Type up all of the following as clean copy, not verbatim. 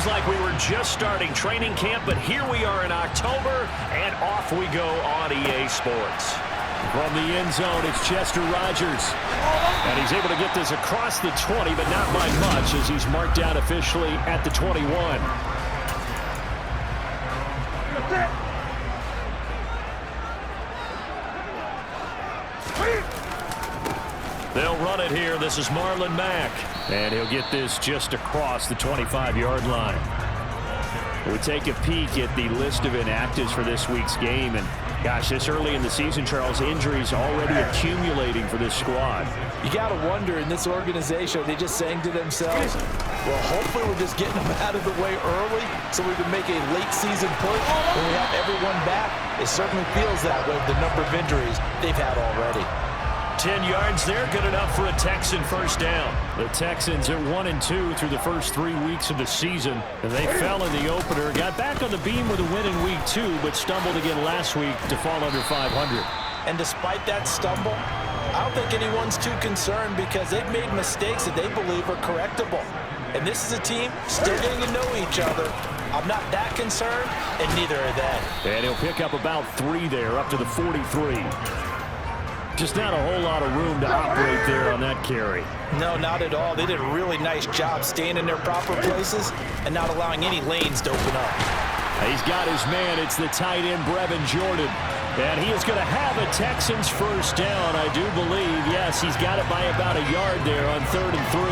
seems like we were just starting training camp, but here we are in October, and off we go on EA Sports. From the end zone, it's Chester Rogers. And he's able to get this across the 20, but not by much, as he's marked down officially at the 21. They'll run it here. This is Marlon Mack. And he'll get this just across the 25-yard line. We take a peek at the list of inactives for this week's game. And, gosh, this early in the season, Charles, injuries already accumulating for this squad. You got to wonder, in this organization, are they just saying to themselves, well, hopefully we're just getting them out of the way early so we can make a late-season push when we have everyone back. It certainly feels that way with the number of injuries they've had already. 10 yards there, good enough for a Texan first down. The Texans are 1-2 through the first 3 weeks of the season. And they fell in the opener, got back on the beam with a win in week 2, but stumbled again last week to fall under 500. And despite that stumble, I don't think anyone's too concerned because they've made mistakes that they believe are correctable. And this is a team still getting to know each other. I'm not that concerned, and neither are they. And he'll pick up about 3 there, up to the 43. Just not a whole lot of room to operate there on that carry. No, not at all. They did a really nice job staying in their proper places and not allowing any lanes to open up. He's got his man. It's the tight end, Brevin Jordan. And he is going to have a Texans first down, I do believe. Yes, he's got it by about a yard there on 3rd and 3.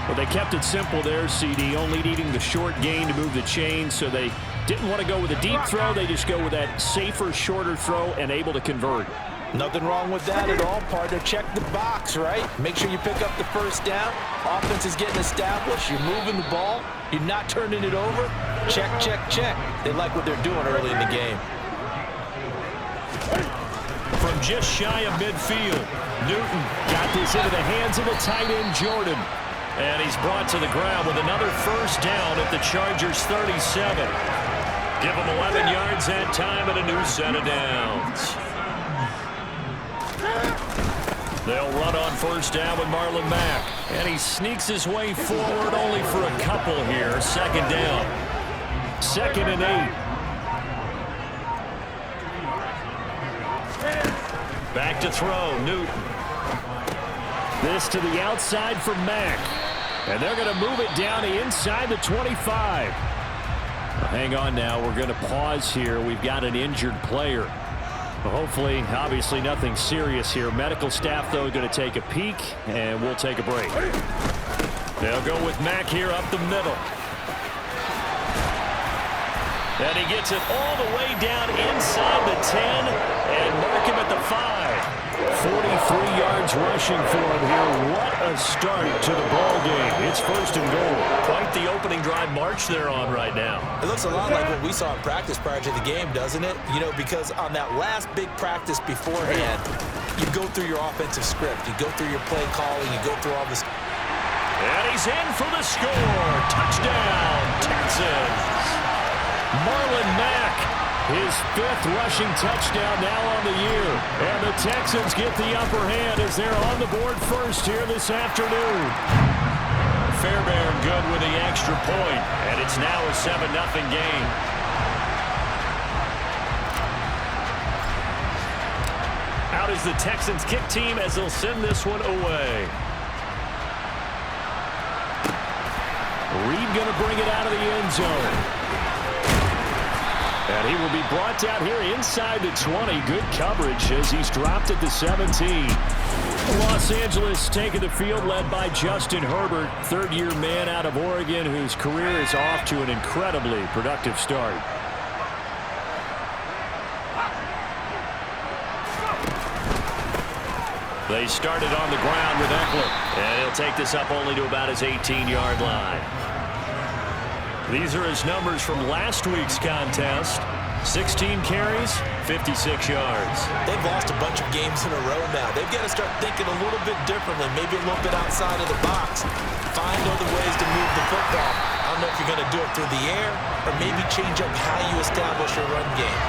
But they kept it simple there, CD, only needing the short gain to move the chain, so they didn't want to go with a deep throw. They just go with that safer, shorter throw and able to convert. Nothing wrong with that at all, partner. Check the box, right? Make sure you pick up the first down. Offense is getting established. You're moving the ball. You're not turning it over. Check, check, check. They like what they're doing early in the game. From just shy of midfield, Newton got this into the hands of the tight end, Jordan. And he's brought to the ground with another first down at the Chargers' 37. Give them 11 yards that time and a new set of downs. They'll run on first down with Marlon Mack. And he sneaks his way forward only for a couple here. Second down. 2nd and 8. Back to throw, Newton. This to the outside for Mack. And they're going to move it down to inside the 25. Well, hang on now. We're going to pause here. We've got an injured player. Hopefully, obviously, nothing serious here. Medical staff, though, going to take a peek, and we'll take a break. They'll go with Mack here up the middle. And he gets it all the way down inside the 10 and mark him at the 5. 43 yards rushing for him here. What a start to the ball game. It's 1st and goal. Quite the opening drive march they're on right now. It looks a lot like what we saw in practice prior to the game, doesn't it? You know, because on that last big practice beforehand, you go through your offensive script. You go through your play calling. You go through all this. And he's in for the score. Touchdown, Texans. Marlon Mack, his 5th rushing touchdown now on the year. And the Texans get the upper hand as they're on the board first here this afternoon. Fairbairn good with the extra point, and it's now a 7-0 game. Out is the Texans kick team as they'll send this one away. Reed going to bring it out of the end zone. And he will be brought down here inside the 20. Good coverage as he's dropped at the 17. Los Angeles taking the field led by Justin Herbert, 3rd-year man out of Oregon whose career is off to an incredibly productive start. They started on the ground with Eckler, and he'll take this up only to about his 18-yard line. These are his numbers from last week's contest. 16 carries, 56 yards. They've lost a bunch of games in a row now. They've got to start thinking a little bit differently, maybe a little bit outside of the box. Find other ways to move the football. I don't know if you're going to do it through the air or maybe change up how you establish your run game.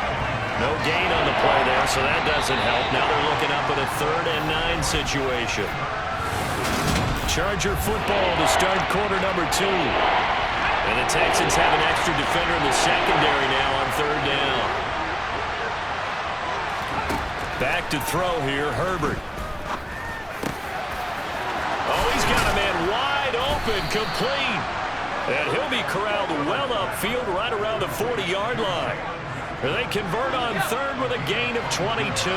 No gain on the play there, so that doesn't help. Now they're looking up at a 3rd and 9 situation. Charger football to start quarter number 2. And the Texans have an extra defender in the secondary now on third down. Back to throw here, Herbert. Oh, he's got a man wide open, complete. And he'll be corralled well upfield right around the 40-yard line. They convert on third with a gain of 22.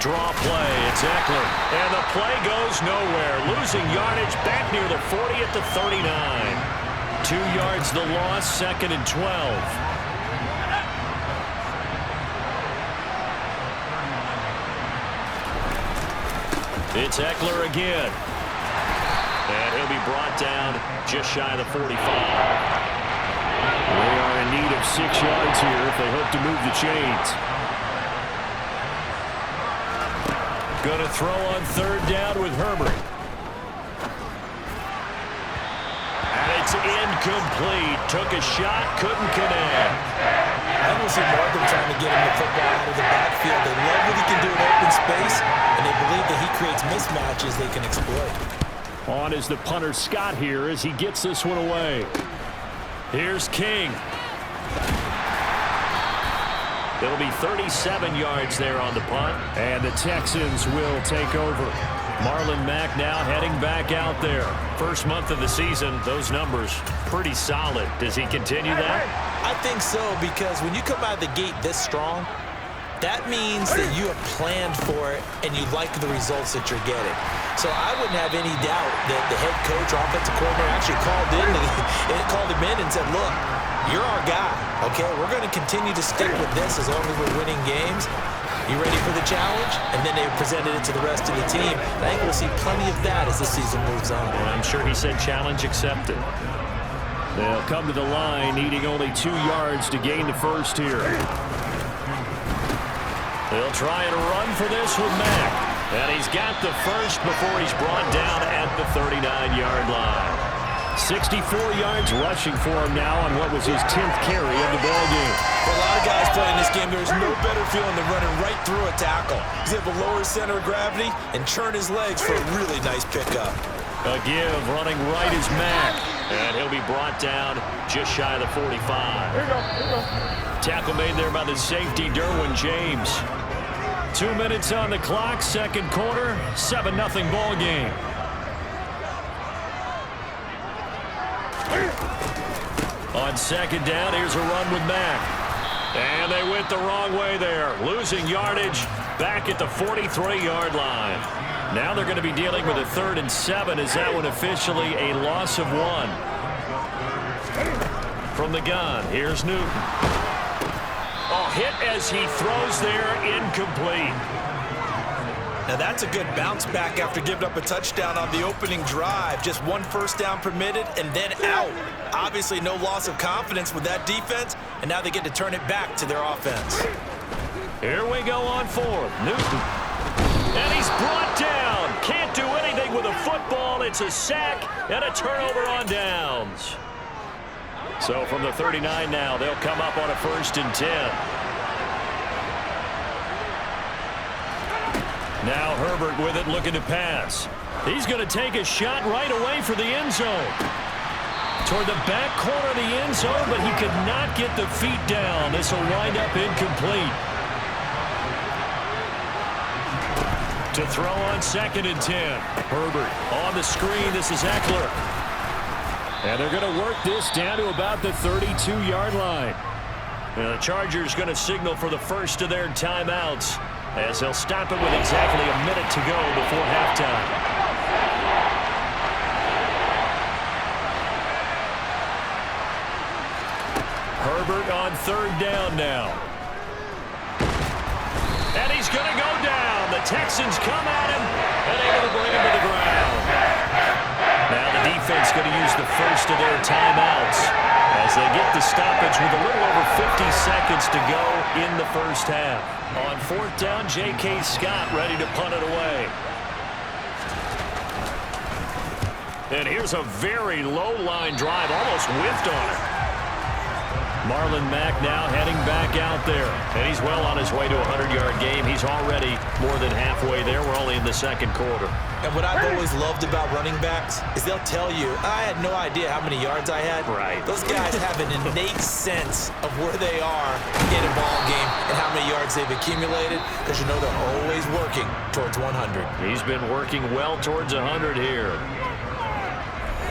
Draw play, it's Eckler. And the play goes nowhere. Losing yardage back near the 40 at the 39. 2 yards the loss, 2nd and 12. It's Eckler again. And he'll be brought down just shy of the 45. They are in need of 6 yards here if they hope to move the chains. Going to throw on third down with Herbert. And it's incomplete. Took a shot, couldn't connect. I don't see more of them trying to get him the football out of the backfield. They love what he can do in open space, and they believe that he creates mismatches they can exploit. On is the punter Scott here as he gets this one away. Here's King. It'll be 37 yards there on the punt. And the Texans will take over. Marlon Mack now heading back out there. First month of the season, those numbers pretty solid. Does he continue that? I think so, because when you come out of the gate this strong, that means that you have planned for it and you like the results that you're getting. So I wouldn't have any doubt that the head coach or offensive coordinator actually called him in and said, look, you're our guy, okay? We're going to continue to stick with this as long as we're winning games. You ready for the challenge? And then they presented it to the rest of the team. I think we'll see plenty of that as the season moves on. Well, I'm sure he said challenge accepted. They'll come to the line needing only 2 yards to gain the first here. They'll try and run for this with Mack. And he's got the first before he's brought down at the 39-yard line. 64 yards rushing for him now on what was his 10th carry of the ballgame. For a lot of guys playing this game, there's no better feeling than running right through a tackle. He's able to lower his center of gravity and churn his legs for a really nice pickup. A give, running right is Mack. And he'll be brought down just shy of the 45. Here you go. Tackle made there by the safety, Derwin James. 2 minutes on the clock, second quarter, 7-0 ball game. On second down, here's a run with Mack. And they went the wrong way there. Losing yardage back at the 43-yard line. Now they're going to be dealing with a 3rd and 7. Is that one officially a loss of 1? From the gun, here's Newton. Oh, hit as he throws there, incomplete. Now that's a good bounce back after giving up a touchdown on the opening drive. Just 1 first down permitted and then out. Obviously no loss of confidence with that defense, and now they get to turn it back to their offense. Here we go on 4th. Newton. And he's brought down. Can't do anything with a football. It's a sack and a turnover on downs. So from the 39 now, they'll come up on a 1st and 10. Now Herbert with it, looking to pass. He's going to take a shot right away for the end zone. Toward the back corner of the end zone, but he could not get the feet down. This will wind up incomplete. To throw on 2nd and 10. Herbert on the screen. This is Eckler. And they're going to work this down to about the 32-yard line. And the Chargers going to signal for the first of their timeouts, as they'll stop it with exactly a minute to go before halftime. Herbert on 3rd down now. And he's going to go down. The Texans come at him and able to bring him to the ground. Now the defense going to use the first of their timeouts as they get the stoppage with a little over 50 seconds to go in the first half. On 4th down, J.K. Scott ready to punt it away. And here's a very low line drive, almost whiffed on it. Marlon Mack now heading back out there. And he's well on his way to a 100-yard game. He's already more than halfway there. We're only in the second quarter. And what I've always loved about running backs is they'll tell you, I had no idea how many yards I had. Right. Those guys have an innate sense of where they are in a ball game and how many yards they've accumulated, because you know they're always working towards 100. He's been working well towards 100 here.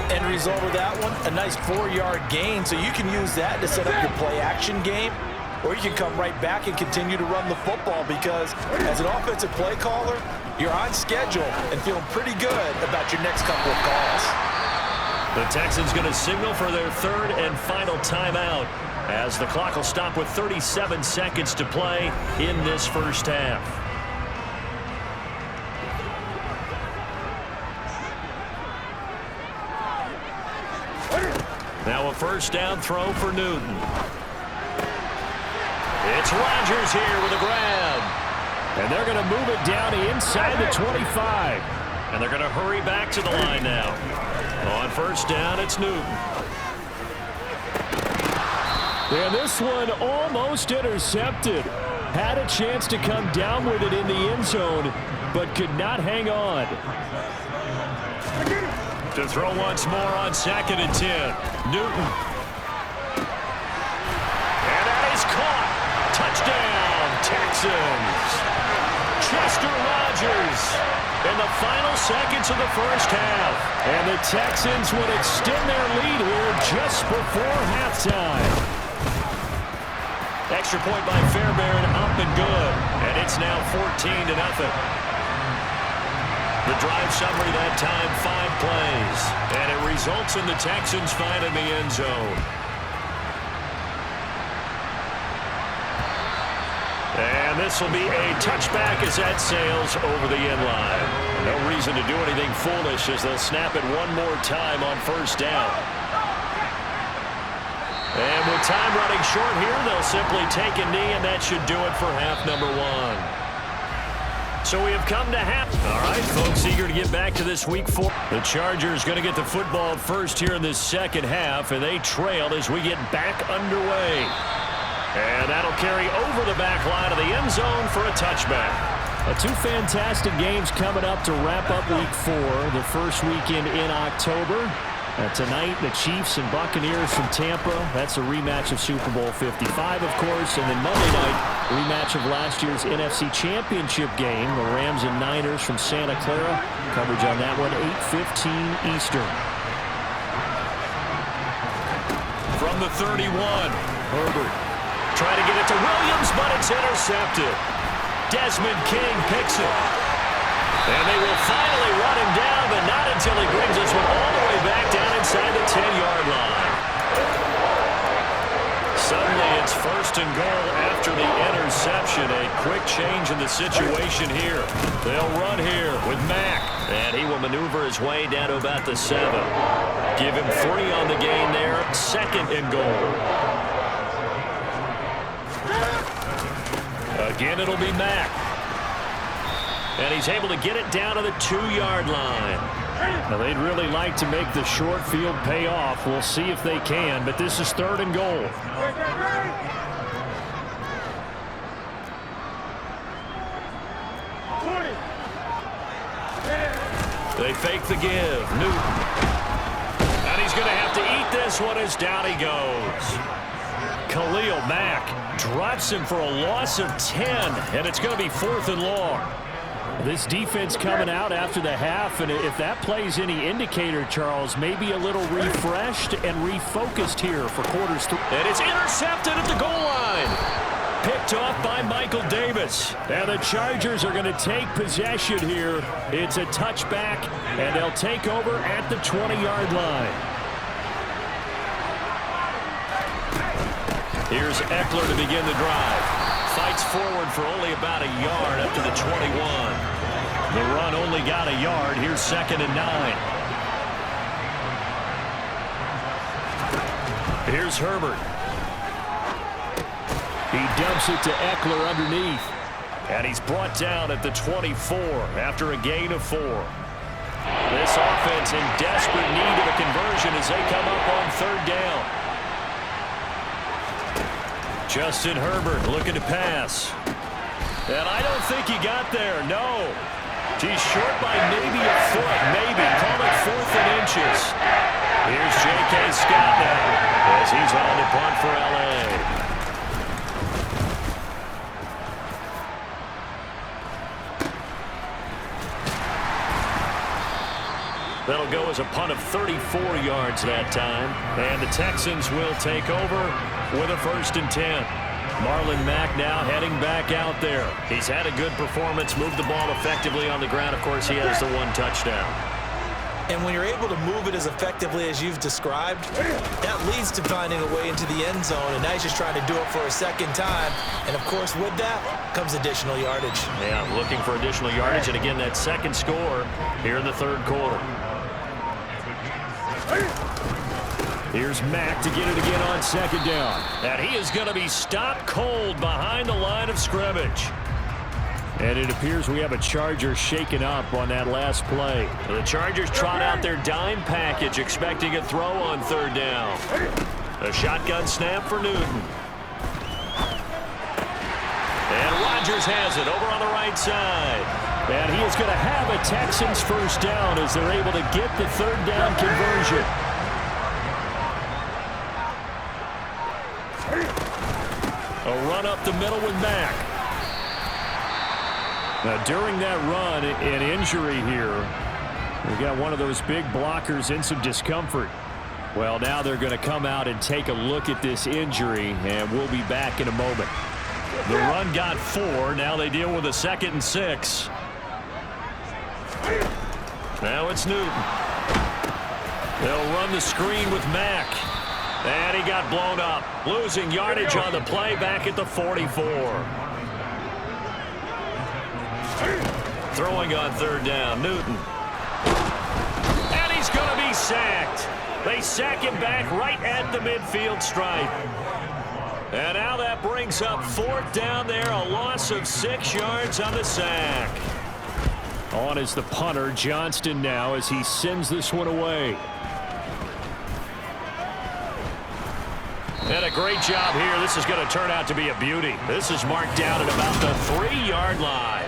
End result of that one, a nice 4-yard gain, so you can use that to set up your play-action game, or you can come right back and continue to run the football, because as an offensive play caller, you're on schedule and feeling pretty good about your next couple of calls. The Texans going to signal for their third and final timeout as the clock will stop with 37 seconds to play in this first half. Now a first down throw for Newton. It's Rodgers here with a grab. And they're going to move it down inside the 25. And they're going to hurry back to the line now. On first down, it's Newton. And this one almost intercepted. Had a chance to come down with it in the end zone, but could not hang on. To throw once more on 2nd and 10. Newton. And that is caught. Touchdown, Texans. Chester Rogers in the final seconds of the first half. And the Texans would extend their lead here just before halftime. Extra point by Fairbairn, up and good. And it's now 14-0. The drive summary that time, 5 plays. And it results in the Texans finding the end zone. And this will be a touchback as that sails over the end line. No reason to do anything foolish as they'll snap it one more time on first down. And with time running short here, they'll simply take a knee, and that should do it for half number 1. So we have come to half. All right, folks, eager to get back to this week 4. The Chargers going to get the football first here in this second half, and they trail as we get back underway. And that'll carry over the back line of the end zone for a touchback. 2 fantastic games coming up to wrap up week 4, the first weekend in October. Tonight, the Chiefs and Buccaneers from Tampa. That's a rematch of Super Bowl 55, of course. And then Monday night, rematch of last year's NFC Championship game, the Rams and Niners from Santa Clara. Coverage on that one, 8:15 Eastern. From the 31, Herbert trying to get it to Williams, but it's intercepted. Desmond King picks it. And they will finally run him down, but not until he brings this one all the way back down inside the 10-yard line. Suddenly it's first and goal after the interception. A quick change in the situation here. They'll run here with Mack, and he will maneuver his way down to about the 7. Give him 3 on the gain there. 2nd and goal. Again, it'll be Mack. And he's able to get it down to the 2-yard line. Now, they'd really like to make the short field pay off. We'll see if they can, but this is 3rd and goal. They fake the give. Newton. And he's going to have to eat this one as down he goes. Khalil Mack drops him for a loss of 10, and it's going to be 4th and long. This defense coming out after the half, and if that plays any indicator, Charles, maybe a little refreshed and refocused here for quarters 3. And it's intercepted at the goal line. Picked off by Michael Davis. And the Chargers are going to take possession here. It's a touchback, and they'll take over at the 20-yard line. Here's Eckler to begin the drive. Fights forward for only about a yard up to the 21. The run only got a yard. Here's 2nd and 9. Here's Herbert. He dumps it to Eckler underneath. And he's brought down at the 24 after a gain of 4. This offense in desperate need of a conversion as they come up on 3rd down. Justin Herbert looking to pass. And I don't think he got there, no. He's short by maybe a foot, maybe. Call it 4th and inches. Here's J.K. Scott now as he's on the punt for L.A. That'll go as a punt of 34 yards that time. And the Texans will take over with a 1st and 10. Marlon Mack now heading back out there. He's had a good performance, moved the ball effectively on the ground. Of course, he has the 1 touchdown. And when you're able to move it as effectively as you've described, that leads to finding a way into the end zone. And now he's just trying to do it for a 2nd time. And, of course, with that comes additional yardage. Yeah, looking for additional yardage. And, again, that 2nd score here in the 3rd quarter. Here's Mack to get it again on 2nd down. And he is going to be stopped cold behind the line of scrimmage. And it appears we have a Charger shaken up on that last play. The Chargers trot out their dime package, expecting a throw on 3rd down. A shotgun snap for Newton. And Rodgers has it over on the right side. And he is going to have a Texans 1st down as they're able to get the 3rd down conversion. A run up the middle with Mack. Now, during that run, an injury here. We got one of those big blockers in some discomfort. Well, now they're going to come out and take a look at this injury, and we'll be back in a moment. The run got 4. Now they deal with a 2nd and 6. Now it's Newton. They'll run the screen with Mack. And he got blown up. Losing yardage on the play back at the 44. Throwing on 3rd down, Newton. And he's going to be sacked. They sack him back right at the midfield stripe. And now that brings up 4th down there, a loss of 6 yards on the sack. On is the punter, Johnston now, as he sends this one away. And a great job here. This is going to turn out to be a beauty. This is marked down at about the 3-yard line.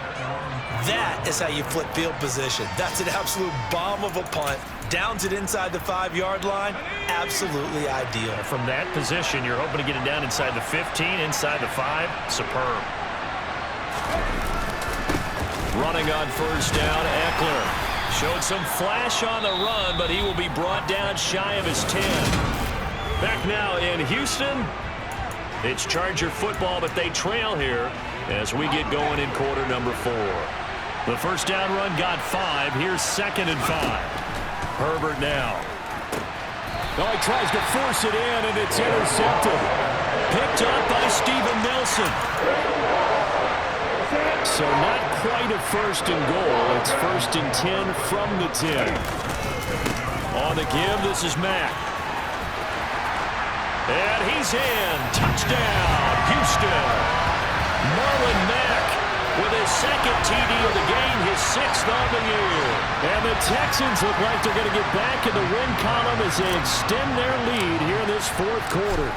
That is how you flip field position. That's an absolute bomb of a punt. Downs it inside the 5-yard line. Absolutely ideal. From that position, you're hoping to get it down inside the 15, inside the 5. Superb. Running on 1st down, Eckler. Showed some flash on the run, but he will be brought down shy of his 10. Back now in Houston. It's Charger football, but they trail here as we get going in quarter number 4. The 1st down run got 5. Here's 2nd and 5. Herbert now. Oh, he tries to force it in, and it's intercepted. Picked up by Steven Nelson. So not quite a 1st and goal. It's 1st and 10 from the 10. On the give, this is Mack. And he's in. Touchdown, Houston. Marlon Mack with his 2nd TD of the game, his 6th on the year. And the Texans look like they're going to get back in the win column as they extend their lead here in this 4th quarter.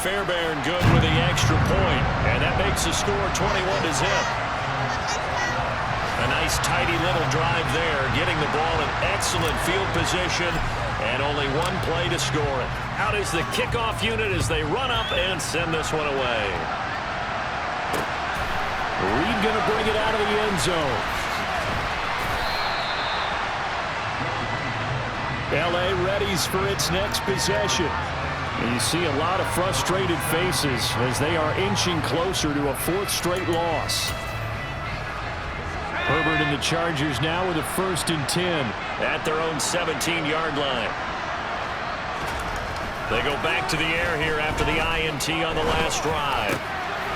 Fairbairn good with the extra point, and that makes the score 21-0. A nice tidy little drive there, getting the ball in excellent field position, and only 1 play to score it. Out is the kickoff unit as they run up and send this one away. Reed going to bring it out of the end zone. L.A. readies for its next possession. And you see a lot of frustrated faces as they are inching closer to a 4th straight loss. Herbert and the Chargers now with a 1st and 10 at their own 17-yard line. They go back to the air here after the INT on the last drive.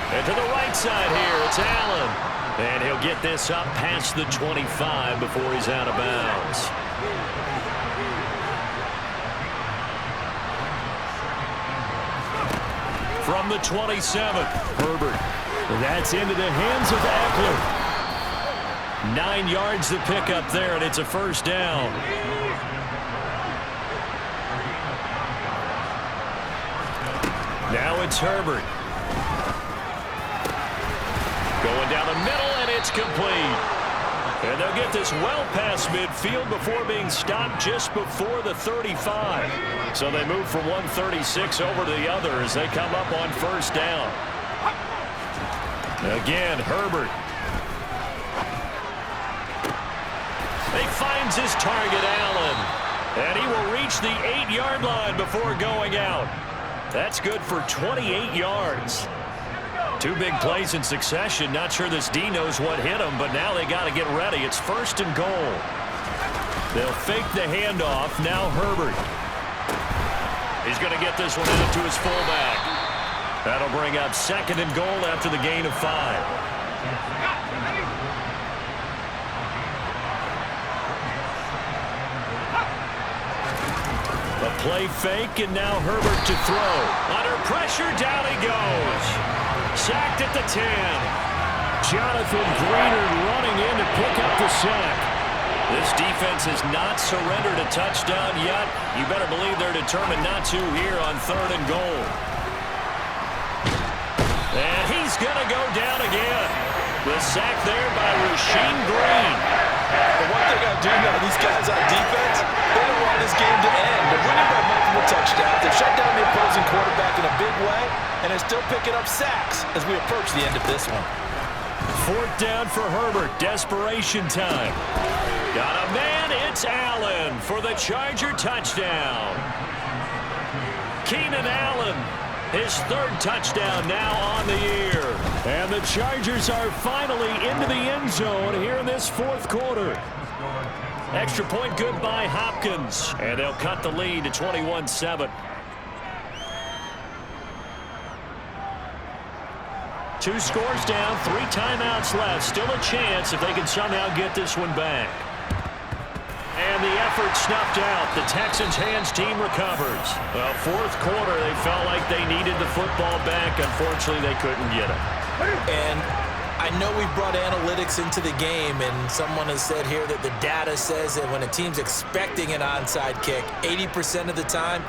And to the right side here, it's Allen. And he'll get this up past the 25 before he's out of bounds. From the 27, Herbert. That's into the hands of Eckler. 9 yards to pick up there, and it's a 1st down. Now it's Herbert. Going down the middle, and it's complete. And they'll get this well past midfield before being stopped just before the 35. So they move from 136 over to the other as they come up on first down. Again, Herbert. He finds his target, Allen. And he will reach the 8-yard line before going out. That's good for 28 yards. Two big plays in succession. Not sure this D knows what hit him, but now they got to get ready. It's first and goal. They'll fake the handoff. Now Herbert. He's going to get this one out to his fullback. That'll bring up second and goal after the gain of 5. A play fake, and now Herbert to throw. Under pressure, down he goes. Sacked at the 10. Jonathan Greener running in to pick up the sack. This defense has not surrendered a touchdown yet. You better believe they're determined not to here on third and goal. And he's going to go down again. The sack there by Rasheem Green. The one thing I do know, these guys on defense, they don't want this game to end. They're winning by multiple touchdowns. They've shut down the opposing quarterback in a big way, and they're still picking up sacks as we approach the end of this one. Fourth down for Herbert. Desperation time. Got a man. It's Allen for the Charger touchdown. Keenan Allen, his third touchdown now on the year. And the Chargers are finally into the end zone here in this fourth quarter. Extra point good by Hopkins. And they'll cut the lead to 21-7. Two scores down, 3 timeouts left. Still a chance if they can somehow get this one back. And the effort snuffed out. The Texans' hands team recovers. Well, fourth quarter, they felt like they needed the football back. Unfortunately, they couldn't get it. And I know we brought analytics into the game, and someone has said here that the data says that when a team's expecting an onside kick, 80% of the time,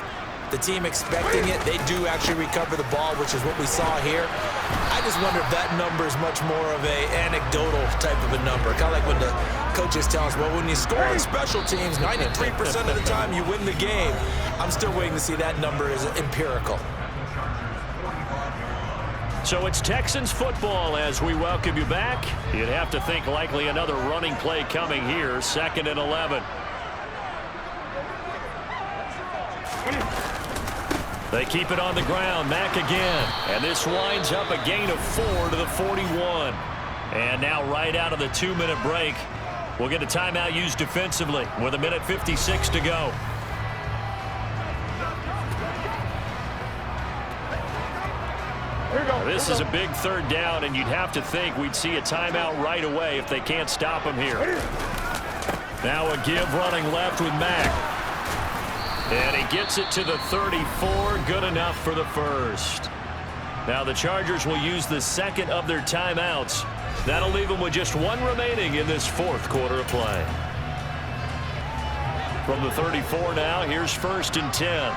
the team expecting it, they do actually recover the ball, which is what we saw here. I just wonder if that number is much more of a anecdotal type of a number. Kind of like when the coaches tell us, well, when you score on special teams, 93% of the time you win the game. I'm still waiting to see that number is empirical. So it's Texans football as we welcome you back. You'd have to think likely another running play coming here, 2nd and 11. They keep it on the ground. Mack again. And this winds up a gain of 4 to the 41. And now right out of the 2-minute break, we'll get a timeout used defensively with 1:56 to go. This is a big third down, and you'd have to think we'd see a timeout right away if they can't stop him here. Now a give running left with Mack. And he gets it to the 34. Good enough for the first. Now the Chargers will use the second of their timeouts. That'll leave them with just 1 remaining in this fourth quarter of play. From the 34 now, here's 1st and 10.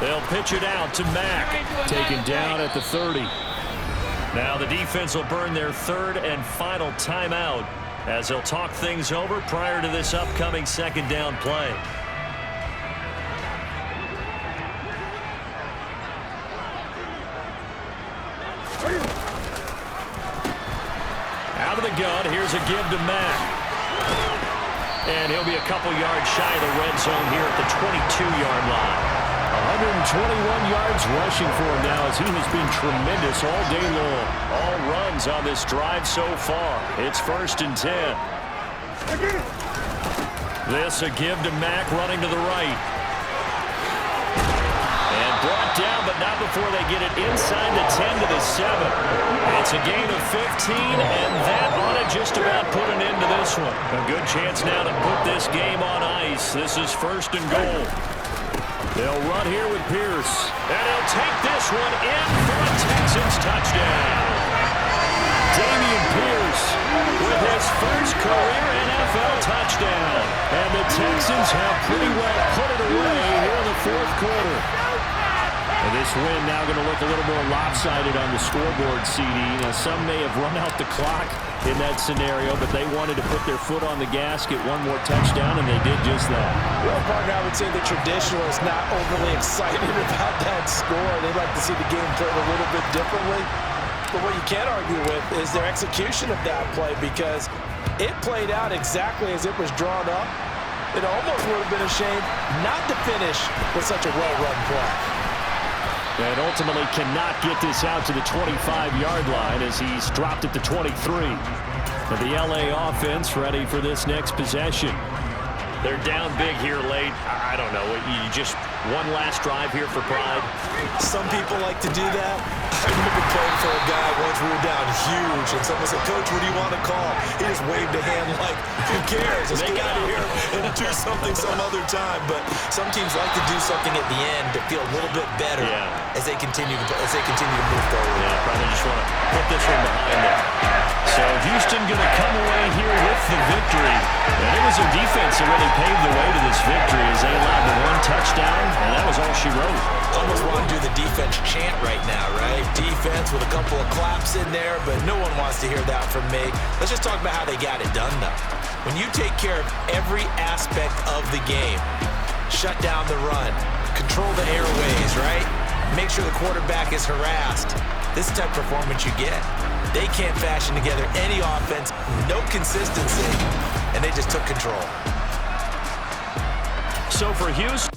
They'll pitch it out to Mack. Taken down at the 30. Now the defense will burn their 3rd and final timeout as they'll talk things over prior to this upcoming 2nd down play. Out of the gun, here's a give to Mack. And he'll be a couple yards shy of the red zone here at the 22-yard line. 121 yards rushing for him now as he has been tremendous all day long. All runs on this drive so far. It's 1st and 10. This a give to Mack running to the right. And brought down, but not before they get it inside the 10 to the 7. It's a gain of 15, and that ought to just about put an end to this one. A good chance now to put this game on ice. This is 1st and goal. They'll run here with Pierce. And he'll take this one in for a Texans touchdown. Dameon Pierce with his first career NFL touchdown. And the Texans have pretty well put it away quarter. And this win now going to look a little more lopsided on the scoreboard, CD. Now, some may have run out the clock in that scenario, but they wanted to put their foot on the gas, get one more touchdown, and they did just that. Well, partner, I would say the traditionalists not overly excited about that score. They'd like to see the game played a little bit differently. But what you can't argue with is their execution of that play, because it played out exactly as it was drawn up. It almost would have been a shame not to finish with such a well-run play. And ultimately cannot get this out to the 25-yard line as he's dropped at the 23. And the LA offense ready for this next possession. They're down big here late. I don't know. You just one last drive here for pride. Some people like to do that. I remember playing for a guy once we were down huge, and someone said, "Coach, what do you want to call?" He just waved a hand like, "Who cares? Let's get out of here and do something some other time." But some teams like to do something at the end to feel a little bit better as they continue to move forward. Yeah, probably just want to put this one behind them. So Houston going to come away here with the victory. And it was their defense that really paved the way to this victory as they allowed the one touchdown, and that was all she wrote. Almost want to do the defense chant right now, right? Defense with a couple of claps in there, but no one wants to hear that from me. Let's just talk about how they got it done, though. When you take care of every aspect of the game, shut down the run, control the airways, right? Make sure the quarterback is harassed. This is the type of performance you get. They can't fashion together any offense, no consistency, and they just took control. So for Houston,